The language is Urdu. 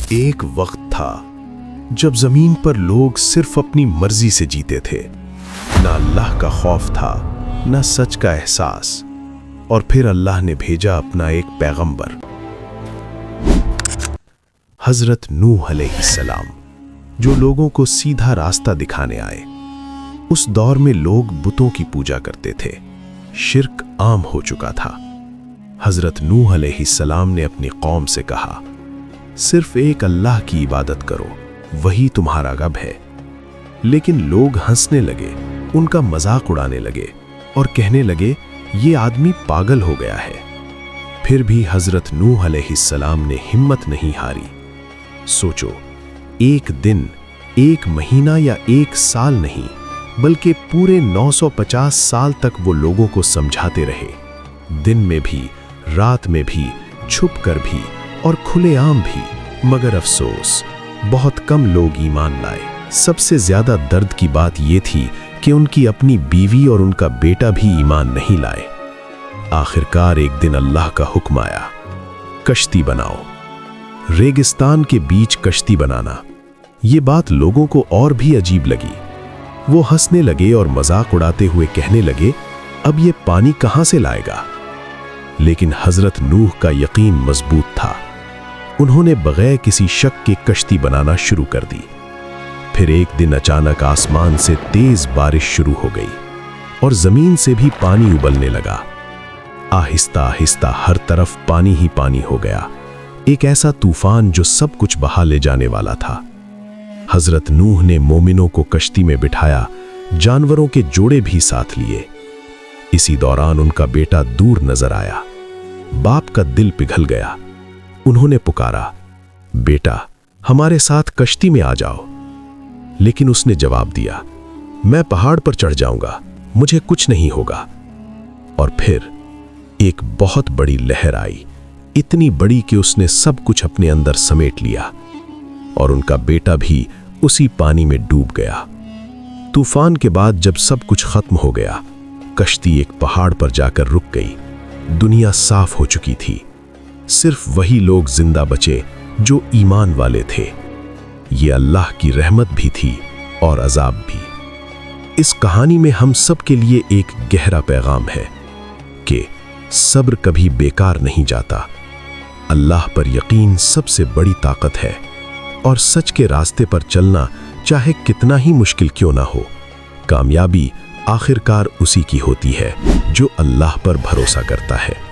ایک وقت تھا جب زمین پر لوگ صرف اپنی مرضی سے جیتے تھے، نہ اللہ کا خوف تھا نہ سچ کا احساس۔ اور پھر اللہ نے بھیجا اپنا ایک پیغمبر، حضرت نوح علیہ السلام، جو لوگوں کو سیدھا راستہ دکھانے آئے۔ اس دور میں لوگ بتوں کی پوجا کرتے تھے، شرک عام ہو چکا تھا۔ حضرت نوح علیہ السلام نے اپنی قوم سے کہا، صرف ایک اللہ کی عبادت کرو، وہی تمہارا رب ہے۔ لیکن لوگ ہنسنے لگے، ان کا مذاق اڑانے لگے اور کہنے لگے یہ آدمی پاگل ہو گیا ہے۔ پھر بھی حضرت نوح علیہ السلام نے ہمت نہیں ہاری۔ سوچو، ایک دن، ایک مہینہ یا ایک سال نہیں، بلکہ پورے 950 سال تک وہ لوگوں کو سمجھاتے رہے، دن میں بھی، رات میں بھی، چھپ کر بھی اور کھلے عام بھی۔ مگر افسوس، بہت کم لوگ ایمان لائے۔ سب سے زیادہ درد کی بات یہ تھی کہ ان کی اپنی بیوی اور ان کا بیٹا بھی ایمان نہیں لائے۔ آخرکار ایک دن اللہ کا حکم آیا، کشتی بناؤ۔ ریگستان کے بیچ کشتی بنانا، یہ بات لوگوں کو اور بھی عجیب لگی۔ وہ ہنسنے لگے اور مذاق اڑاتے ہوئے کہنے لگے، اب یہ پانی کہاں سے لائے گا؟ لیکن حضرت نوح کا یقین مضبوط تھا۔ انہوں نے بغیر کسی شک کے کشتی بنانا شروع کر دی۔ پھر ایک دن اچانک آسمان سے تیز بارش شروع ہو گئی اور زمین سے بھی پانی ابلنے لگا۔ آہستہ آہستہ ہر طرف پانی ہی پانی ہو گیا، ایک ایسا طوفان جو سب کچھ بہا لے جانے والا تھا۔ حضرت نوح نے مومنوں کو کشتی میں بٹھایا، جانوروں کے جوڑے بھی ساتھ لیے۔ اسی دوران ان کا بیٹا دور نظر آیا۔ باپ کا دل پگھل گیا۔ انہوں نے پکارا، بیٹا ہمارے ساتھ کشتی میں آ جاؤ۔ لیکن اس نے جواب دیا، میں پہاڑ پر چڑھ جاؤں گا، مجھے کچھ نہیں ہوگا۔ اور پھر ایک بہت بڑی لہر آئی، اتنی بڑی کہ اس نے سب کچھ اپنے اندر سمیٹ لیا، اور ان کا بیٹا بھی اسی پانی میں ڈوب گیا۔ طوفان کے بعد جب سب کچھ ختم ہو گیا، کشتی ایک پہاڑ پر جا کر رک گئی۔ دنیا صاف ہو چکی تھی، صرف وہی لوگ زندہ بچے جو ایمان والے تھے۔ یہ اللہ کی رحمت بھی تھی اور عذاب بھی۔ اس کہانی میں ہم سب کے لیے ایک گہرا پیغام ہے کہ صبر کبھی بیکار نہیں جاتا۔ اللہ پر یقین سب سے بڑی طاقت ہے، اور سچ کے راستے پر چلنا چاہے کتنا ہی مشکل کیوں نہ ہو، کامیابی آخرکار اسی کی ہوتی ہے جو اللہ پر بھروسہ کرتا ہے۔